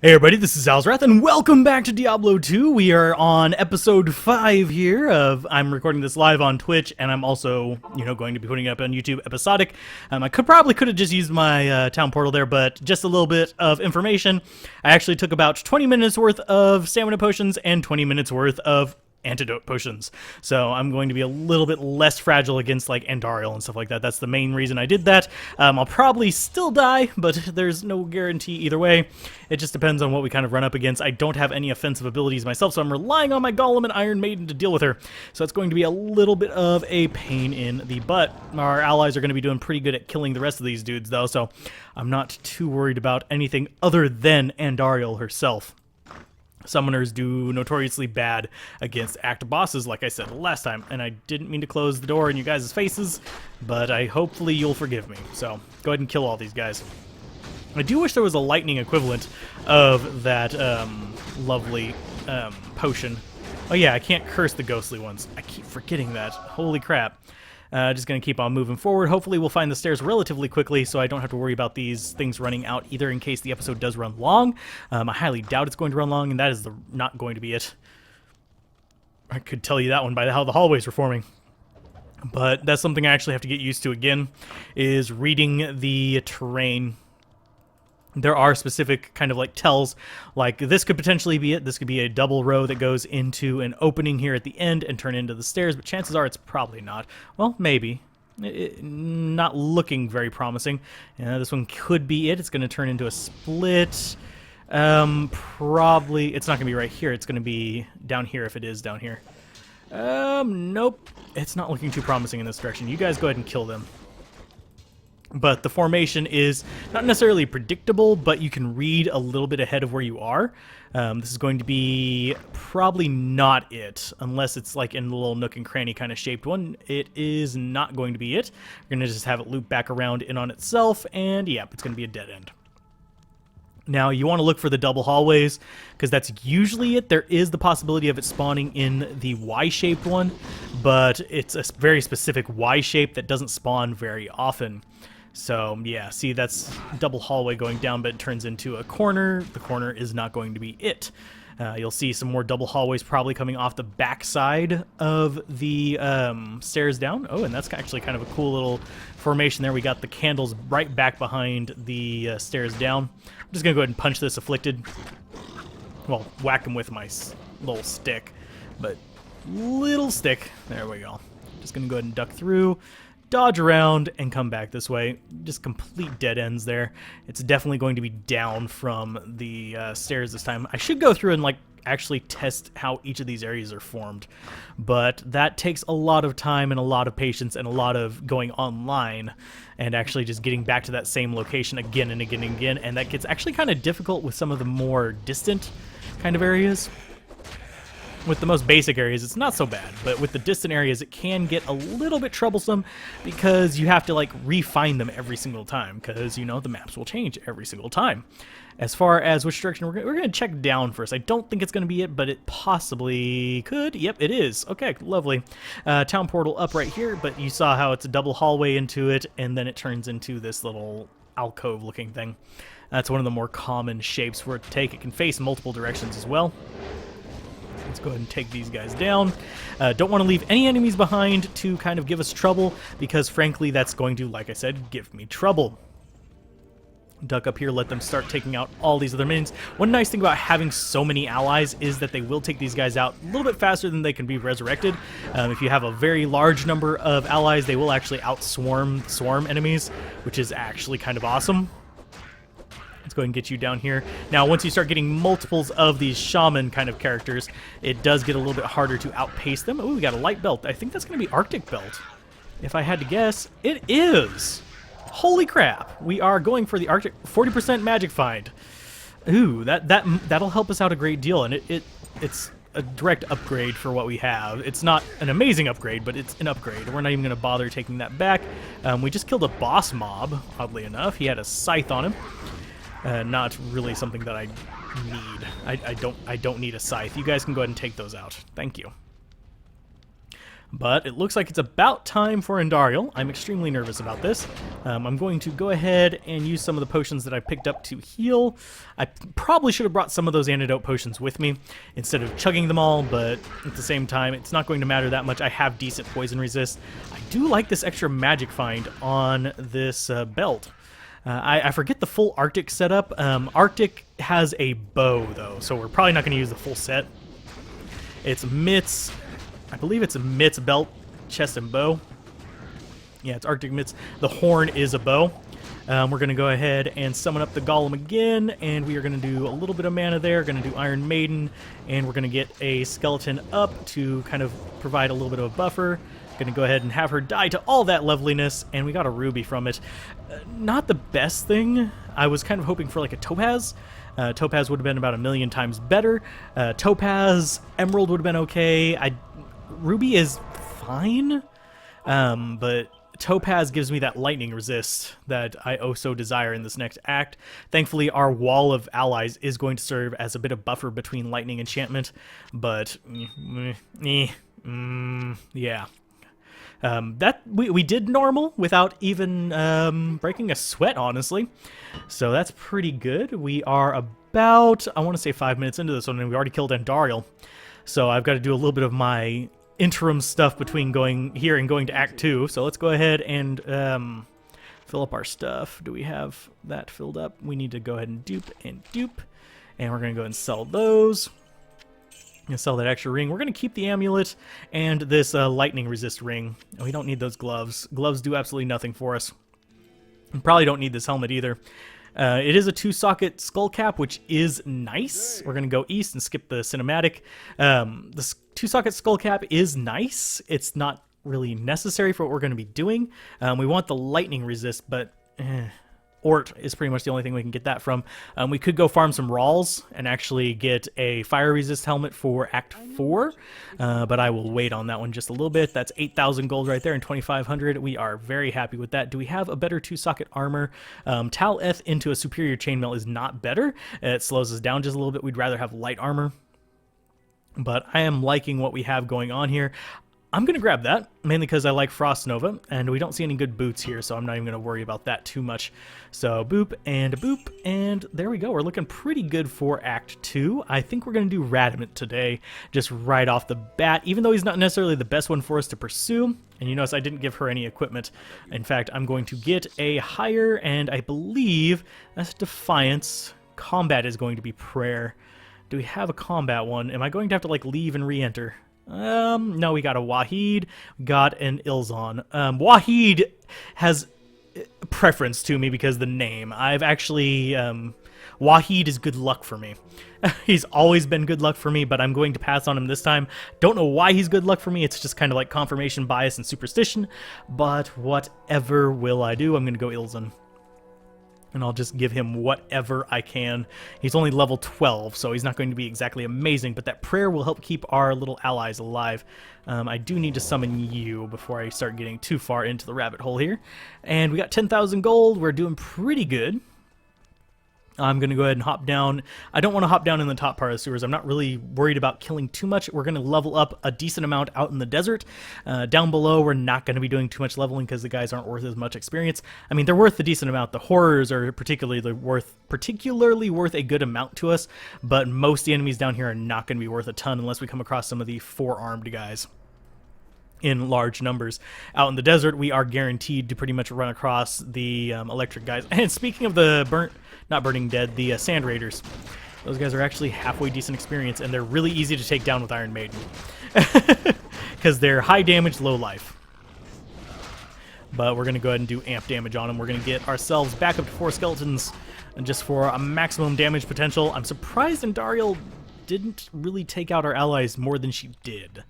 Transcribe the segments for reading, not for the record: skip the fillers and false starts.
Hey everybody, this is Alzorath, and welcome back to Diablo 2. We are on episode 5 here of, I'm recording this live on Twitch, and I'm also, going to be putting it up on YouTube episodic. I could have just used my town portal there, but just a little bit of information. I actually took about 20 minutes worth of stamina potions and 20 minutes worth of antidote potions, so I'm going to be a little bit less fragile against like Andariel and stuff like that. That's the main reason I did that. I'll probably still die, but there's no guarantee either way. It just depends on what we kind of run up against. I don't have any offensive abilities myself, so I'm relying on my Golem and Iron Maiden to deal with her, so it's going to be a little bit of a pain in the butt. Our allies are going to be doing pretty good at killing the rest of these dudes though, so I'm not too worried about anything other than Andariel herself. Summoners do notoriously bad against act bosses, like I said last time, and I didn't mean to close the door in you guys' faces, but hopefully you'll forgive me. So go ahead and kill all these guys. I do wish there was a lightning equivalent of that lovely potion. Oh yeah, I can't curse the ghostly ones. I keep forgetting that. Holy crap. Just going to keep on moving forward. Hopefully we'll find the stairs relatively quickly so I don't have to worry about these things running out either in case the episode does run long. I highly doubt it's going to run long, and that is not going to be it. I could tell you that one by how the hallways were forming. But that's something I actually have to get used to again, is reading the terrain. There are specific kind of like tells, like this could potentially be it. This could be a double row that goes into an opening here at the end and turn into the stairs, but chances are it's probably not. Well, maybe. Not looking very promising. This one could be it. It's going to turn into a split. Probably, it's not going to be right here. It's going to be down here if it is down here. Nope. It's not looking too promising in this direction. You guys go ahead and kill them. But the formation is not necessarily predictable, but you can read a little bit ahead of where you are. This is going to be probably not it, unless it's like in the little nook and cranny kind of shaped one. It is not going to be it. You're going to just have it loop back around in on itself, and yep, it's going to be a dead end. Now, you want to look for the double hallways, because that's usually it. There is the possibility of it spawning in the Y-shaped one, but it's a very specific Y shape that doesn't spawn very often. So, yeah, see, that's double hallway going down, but it turns into a corner. The corner is not going to be it. You'll see some more double hallways probably coming off the back side of the stairs down. Oh, and that's actually kind of a cool little formation there. We got the candles right back behind the stairs down. I'm just going to go ahead and punch this afflicted. Well, whack him with my little stick, but little stick. There we go. Just going to go ahead and duck through, dodge around, and come back this way. Just complete dead ends there. It's definitely going to be down from the stairs this time. I should go through and actually test how each of these areas are formed, but that takes a lot of time and a lot of patience and a lot of going online and actually just getting back to that same location again and again and again, and that gets actually kind of difficult with some of the more distant kind of areas. With the most basic areas, it's not so bad, but with the distant areas, it can get a little bit troublesome because you have to refine them every single time because, the maps will change every single time. As far as which direction, we're going to check down first. I don't think it's going to be it, but it possibly could. Yep, it is. Okay, lovely. Town portal up right here, but you saw how it's a double hallway into it, and then it turns into this little alcove-looking thing. That's one of the more common shapes for it to take. It can face multiple directions as well. Let's go ahead and take these guys down. Don't want to leave any enemies behind to kind of give us trouble, because frankly that's going to, like I said, give me trouble. Duck up here, let them start taking out all these other minions. One nice thing about having so many allies is that they will take these guys out a little bit faster than they can be resurrected. If you have a very large number of allies, they will actually swarm enemies, which is actually kind of awesome. Let's go ahead and get you down here. Now, once you start getting multiples of these shaman kind of characters, it does get a little bit harder to outpace them. Oh, we got a light belt. I think that's going to be Arctic belt. If I had to guess, it is. Holy crap. We are going for the Arctic 40% magic find. Ooh, that'll help us out a great deal, and it's a direct upgrade for what we have. It's not an amazing upgrade, but it's an upgrade. We're not even going to bother taking that back. We just killed a boss mob, oddly enough. He had a scythe on him. Not really something that I need. I don't need a scythe. You guys can go ahead and take those out. Thank you. But it looks like it's about time for Andariel. I'm extremely nervous about this. I'm going to go ahead and use some of the potions that I picked up to heal. I probably should have brought some of those antidote potions with me instead of chugging them all, but at the same time, it's not going to matter that much. I have decent poison resist. I do like this extra magic find on this belt. I forget the full Arctic setup. Arctic has a bow, though, so we're probably not going to use the full set. It's mitts. I believe it's a mitts, belt, chest, and bow. Yeah, it's Arctic mitts. The horn is a bow. We're going to go ahead and summon up the golem again, and we are going to do a little bit of mana there. Going to do Iron Maiden, and we're going to get a skeleton up to kind of provide a little bit of a buffer. Going to go ahead and have her die to all that loveliness, and we got a ruby from it. Not the best thing. I was kind of hoping for like a topaz. Topaz would have been about 1,000,000 times better. Topaz, emerald would have been okay. Ruby is fine, but Topaz gives me that lightning resist that I oh so desire in this next act. Thankfully, our wall of allies is going to serve as a bit of buffer between lightning enchantment, but yeah. That we did normal without even breaking a sweat, honestly. So that's pretty good. We are about, I want to say 5 minutes into this one, and we already killed Andariel. So I've got to do a little bit of my interim stuff between going here and going to Act 2. So let's go ahead and fill up our stuff. Do we have that filled up? We need to go ahead and dupe. And we're going to go and sell those. Gonna sell that extra ring. We're going to keep the amulet and this lightning resist ring. We don't need those gloves. Gloves do absolutely nothing for us. We probably don't need this helmet either. It is a 2-socket skull cap, which is nice. We're going to go east and skip the cinematic. The 2-socket skull cap is nice. It's not really necessary for what we're going to be doing. We want the lightning resist, but Ort is pretty much the only thing we can get that from. We could go farm some Rawls and actually get a fire resist helmet for Act 4, but I will wait on that one just a little bit. That's 8,000 gold right there and 2,500. We are very happy with that. Do we have a better 2-socket armor? Tal Eth into a superior chainmail is not better. It slows us down just a little bit. We'd rather have light armor, but I am liking what we have going on here. I'm going to grab that, mainly because I like Frost Nova, and we don't see any good boots here, so I'm not even going to worry about that too much. So boop, and there we go. We're looking pretty good for Act 2. I think we're going to do Radamant today, just right off the bat, even though he's not necessarily the best one for us to pursue. And you notice I didn't give her any equipment. In fact, I'm going to get a higher, and I believe that's Defiance. Combat is going to be Prayer. Do we have a combat one? Am I going to have to, like, leave and re-enter? No, we got a Wahid, got an Ilzon. Wahid has preference to me because the name. I've actually, Wahid is good luck for me. He's always been good luck for me, but I'm going to pass on him this time. Don't know why he's good luck for me. It's just kind of like confirmation bias and superstition, but whatever will I do? I'm going to go Ilzon. And I'll just give him whatever I can. He's only level 12, so he's not going to be exactly amazing, but that prayer will help keep our little allies alive. I do need to summon you before I start getting too far into the rabbit hole here. And we got 10,000 gold. We're doing pretty good. I'm going to go ahead and hop down. I don't want to hop down in the top part of the sewers. I'm not really worried about killing too much. We're going to level up a decent amount out in the desert. Down below, we're not going to be doing too much leveling because the guys aren't worth as much experience. I mean, they're worth a decent amount. The horrors are particularly worth a good amount to us, but most of the enemies down here are not going to be worth a ton unless we come across some of the 4-armed guys in large numbers. Out in the desert, we are guaranteed to pretty much run across the electric guys. And speaking of the not Burning Dead, the Sand Raiders, those guys are actually halfway decent experience, and they're really easy to take down with Iron Maiden. Because they're high damage, low life. But we're going to go ahead and do amp damage on them. We're going to get ourselves back up to 4 skeletons, and just for a maximum damage potential. I'm surprised Andariel didn't really take out our allies more than she did.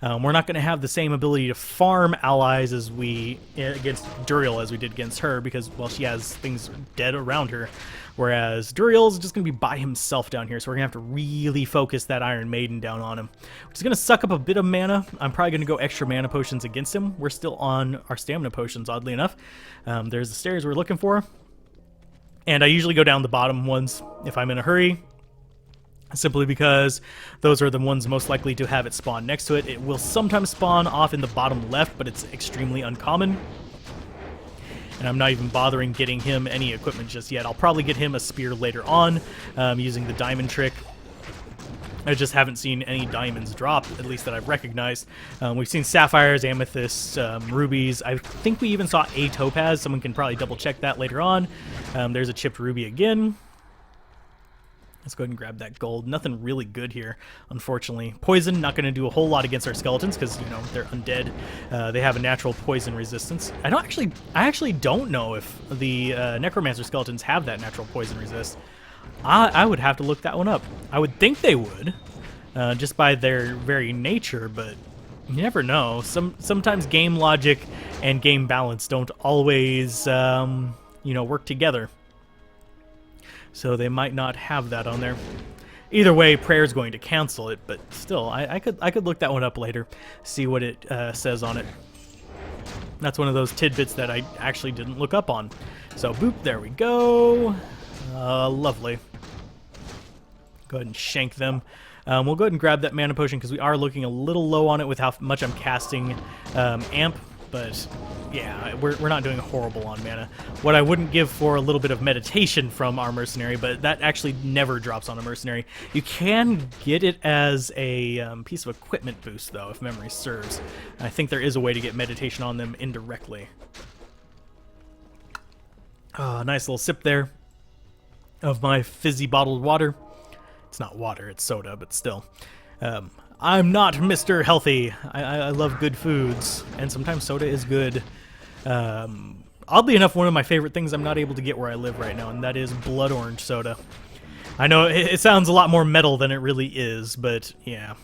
We're not going to have the same ability to farm allies as against Duriel as we did against her because, well, she has things dead around her. Whereas Duriel's just going to be by himself down here, so we're going to have to really focus that Iron Maiden down on him, which is going to suck up a bit of mana. I'm probably going to go extra mana potions against him. We're still on our stamina potions, oddly enough. There's the stairs we're looking for. And I usually go down the bottom ones if I'm in a hurry. simply because those are the ones most likely to have it spawn next to it. It will sometimes spawn off in the bottom left, but it's extremely uncommon. And I'm not even bothering getting him any equipment just yet. I'll probably get him a spear later on using the diamond trick. I just haven't seen any diamonds drop, at least that I've recognized. We've seen sapphires, amethysts, rubies. I think we even saw a topaz. Someone can probably double check that later on. There's a chipped ruby again. Let's go ahead and grab that gold. Nothing really good here, unfortunately. Poison, not going to do a whole lot against our skeletons because, you know, they're undead. They have a natural poison resistance. I actually don't know if the Necromancer skeletons have that natural poison resist. I would have to look that one up. I would think they would, just by their very nature, but you never know. Sometimes game logic and game balance don't always, you know, work together. So they might not have that on there. Either way, Prayer's going to cancel it, but still, I could look that one up later, see what it says on it. That's one of those tidbits that I actually didn't look up on. So boop, there we go. Lovely. Go ahead and shank them. We'll go ahead and grab that mana potion because we are looking a little low on it with how much I'm casting amp, but yeah, we're not doing horrible on mana. What I wouldn't give for a little bit of meditation from our mercenary, but that actually never drops on a mercenary. You can get it as a piece of equipment boost, though, if memory serves. I think there is a way to get meditation on them indirectly. Nice little sip there of my fizzy bottled water. It's not water, it's soda, but still. I'm not Mr. Healthy. I love good foods, and sometimes soda is good. Oddly enough, one of my favorite things I'm not able to get where I live right now, and that is blood orange soda. I know it sounds a lot more metal than it really is, but yeah.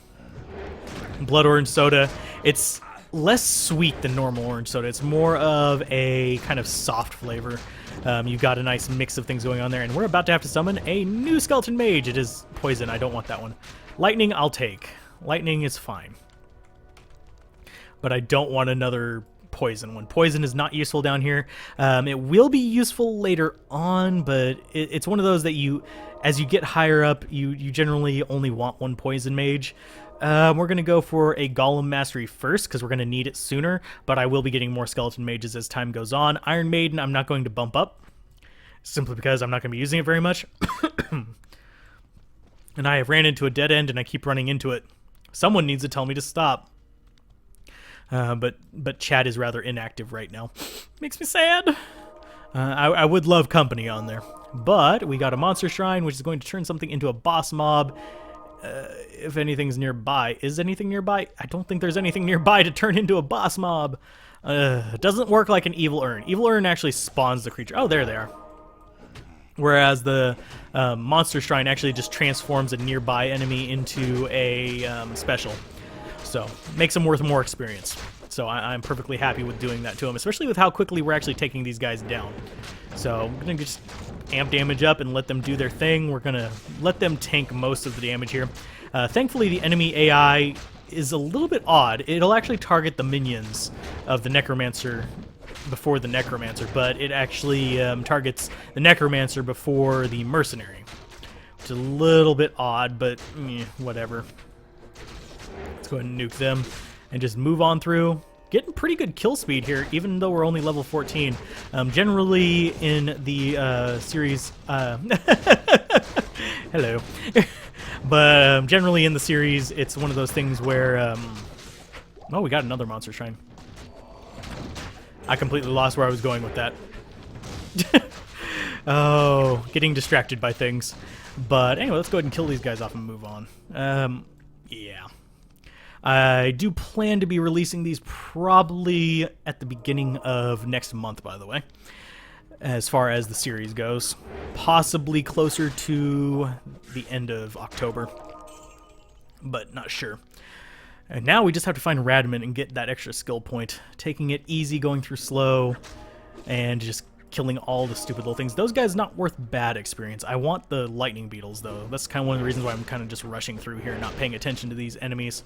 Blood orange soda, it's less sweet than normal orange soda. It's more of a kind of soft flavor. You've got a nice mix of things going on there, and we're about to have to summon a new skeleton mage. It is poison. I don't want that one. Lightning, I'll take. Lightning is fine. But I don't want another poison one. Poison is not useful down here. It will be useful later on, but it's one of those that as you get higher up, you generally only want one poison mage. We're going to go for a Golem Mastery first, because we're going to need it sooner, but I will be getting more Skeleton Mages as time goes on. Iron Maiden, I'm not going to bump up, simply because I'm not going to be using it very much. And I have ran into a dead end, and I keep running into it. Someone needs to tell me to stop. But chat is rather inactive right now. Makes me sad. I would love company on there. But we got a Monster Shrine, which is going to turn something into a boss mob. If anything's nearby. Is anything nearby? I don't think there's anything nearby to turn into a boss mob. It doesn't work like an Evil Urn. Evil Urn actually spawns the creature. Oh, there they are. Whereas the Monster Shrine actually just transforms a nearby enemy into a special. So, makes them worth more experience. So I'm perfectly happy with doing that to them, especially with how quickly we're actually taking these guys down. So I'm going to just amp damage up and let them do their thing. We're going to let them tank most of the damage here. Thankfully, the enemy AI is a little bit odd. It'll actually target the minions of the Necromancer before the Necromancer, but it actually targets the Necromancer before the Mercenary, which is a little bit odd, but whatever. Let's go ahead and nuke them and just move on through. Getting pretty good kill speed here, even though we're only level 14. Generally in the series... hello. But generally in the series, it's one of those things where... oh, we got another Monster Shrine. I completely lost where I was going with that. Oh, getting distracted by things. But anyway, let's go ahead and kill these guys off and move on. Yeah. I do plan to be releasing these probably at the beginning of next month, by the way, as far as the series goes. Possibly closer to the end of October, but not sure. And now we just have to find Radman and get that extra skill point. Taking it easy, going through slow, and just killing all the stupid little things. Those guys not worth bad experience. I want the lightning beetles, though. That's kind of one of the reasons why I'm kind of just rushing through here, not paying attention to these enemies.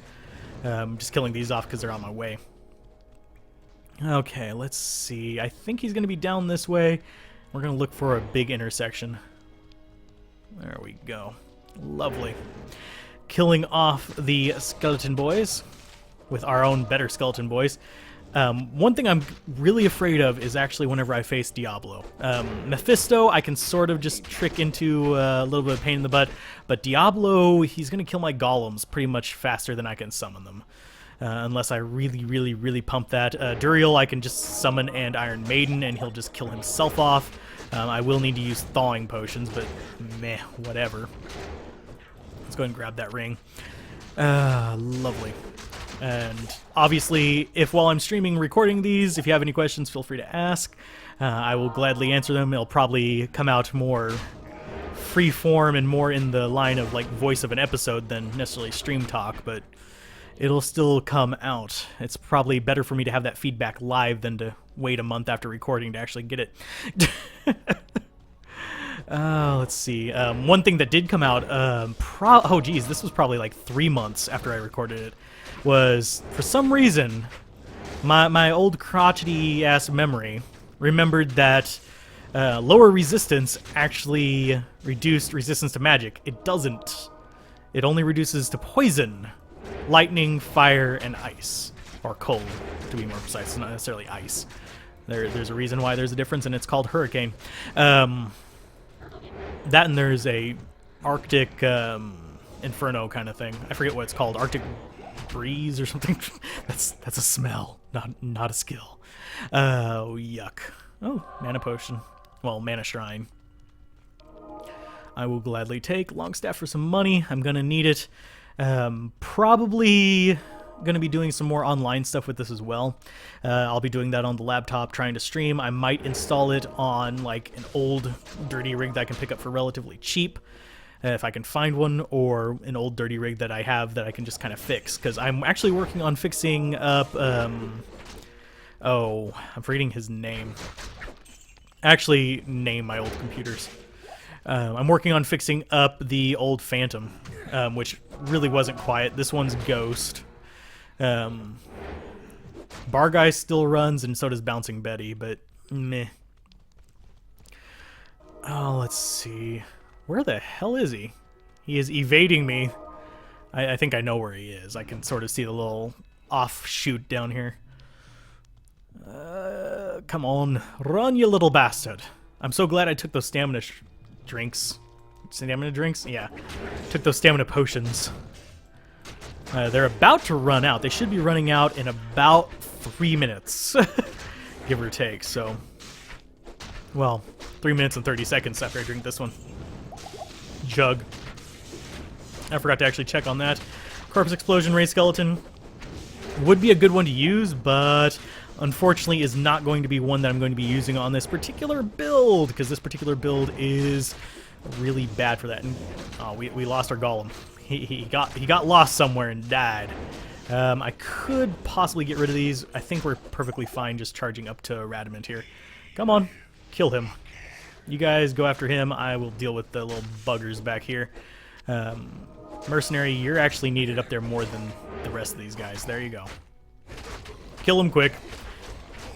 Just killing these off because they're on my way. Okay, let's see. I think he's going to be down this way. We're going to look for a big intersection. There we go. Lovely. Killing off the skeleton boys with our own better skeleton boys. One thing I'm really afraid of is actually whenever I face Diablo. Mephisto, I can sort of just trick into a little bit of pain in the butt, but Diablo, he's going to kill my golems pretty much faster than I can summon them. Unless I really pump that. Duriel, I can just summon and Iron Maiden, and he'll just kill himself off. I will need to use thawing potions, but meh, whatever. Let's go ahead and grab that ring. Lovely. And obviously, if while I'm streaming recording these, if you have any questions, feel free to ask. I will gladly answer them. It'll probably come out more free form and more in the line of like voice of an episode than necessarily stream talk, but it'll still come out. It's probably better for me to have that feedback live than to wait a month after recording to actually get it. Let's see. One thing that did come out, oh geez, this was probably like 3 months after I recorded it, was, for some reason, my old crotchety-ass memory remembered that lower resistance actually reduced resistance to magic. It doesn't. It only reduces to poison, lightning, fire, and ice. Or cold, to be more precise. It's not necessarily ice. There's a reason why there's a difference, and it's called hurricane. That and there's a Arctic inferno kind of thing. I forget what it's called. Arctic breeze or something. That's a smell, not a skill. Oh, yuck. Oh, mana potion. Well, mana shrine. I will gladly take Longstaff for some money. I'm gonna need it. Probably gonna be doing some more online stuff with this as well. I'll be doing that on the laptop, trying to stream. I might install it on like an old dirty rig that I can pick up for relatively cheap, if I can find one, or an old dirty rig that I have that I can just kind of fix, because I'm actually working on fixing up, oh, I'm forgetting his name. Actually, name my old computers. I'm working on fixing up the old Phantom, which really wasn't quiet. This one's Ghost. Bar Guy still runs, and so does Bouncing Betty, but meh. Oh, let's see. Where the hell is he? He is evading me. I think I know where he is. I can sort of see the little offshoot down here. Come on. Run, you little bastard. I'm so glad I took those stamina drinks. Stamina drinks? Yeah. Took those stamina potions. They're about to run out. They should be running out in about 3 minutes. Give or take, so... Well, 3 minutes and 30 seconds after I drink this one. Jug. I forgot to actually check on that. Corpse Explosion Ray Skeleton would be a good one to use, but unfortunately is not going to be one that I'm going to be using on this particular build, because this particular build is really bad for that. And oh, we lost our golem. He got lost somewhere and died. I could possibly get rid of these. I think we're perfectly fine just charging up to Radamant here. Come on, kill him. You guys go after him. I will deal with the little buggers back here. Mercenary, you're actually needed up there more than the rest of these guys. There you go. Kill him quick.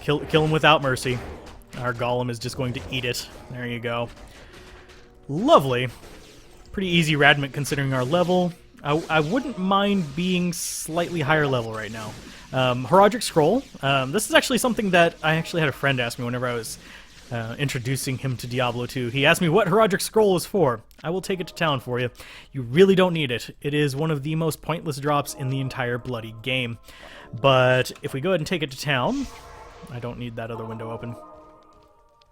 Kill him without mercy. Our golem is just going to eat it. There you go. Lovely. Pretty easy Radamant considering our level. I wouldn't mind being slightly higher level right now. Heraldric Scroll. This is actually something that I actually had a friend ask me whenever I was introducing him to Diablo 2. He asked me what Heraldric Scroll is for. I will take it to town for you. You really don't need it. It is one of the most pointless drops in the entire bloody game. But if we go ahead and take it to town, I don't need that other window open.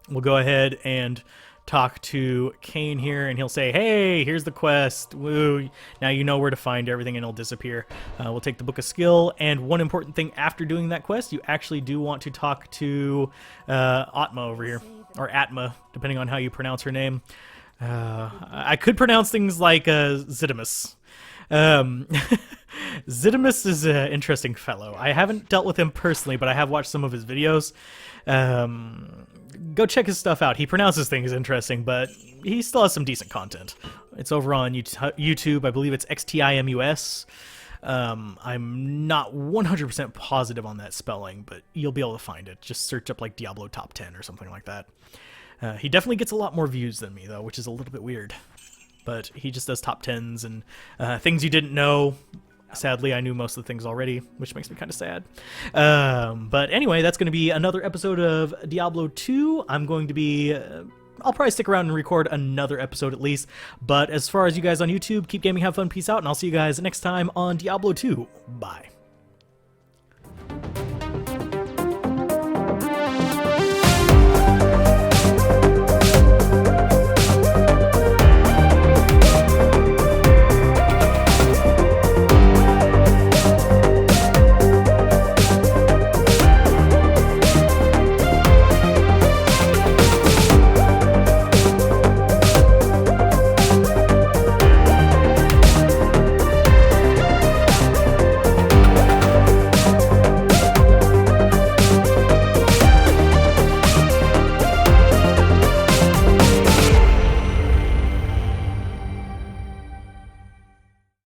We'll go ahead and talk to Kane here, and he'll say, hey, here's the quest. Woo. Now you know where to find everything, and it'll disappear. We'll take the Book of Skill, and one important thing after doing that quest, you actually do want to talk to Atma over here, or Atma, depending on how you pronounce her name. I could pronounce things like Zitimus. Zitimus is an interesting fellow. I haven't dealt with him personally, but I have watched some of his videos. Go check his stuff out. He pronounces things interesting, but he still has some decent content. It's over on YouTube. I believe it's XTIMUS. I'm not 100% positive on that spelling, but you'll be able to find it. Just search up like Diablo Top 10 or something like that. He definitely gets a lot more views than me, though, which is a little bit weird. but he just does top 10s and things you didn't know. Sadly, I knew most of the things already, which makes me kind of sad. But anyway, that's going to be another episode of Diablo 2. I'm going to be... I'll probably stick around and record another episode at least. But as far as you guys on YouTube, keep gaming, have fun, peace out, and I'll see you guys next time on Diablo 2. Bye.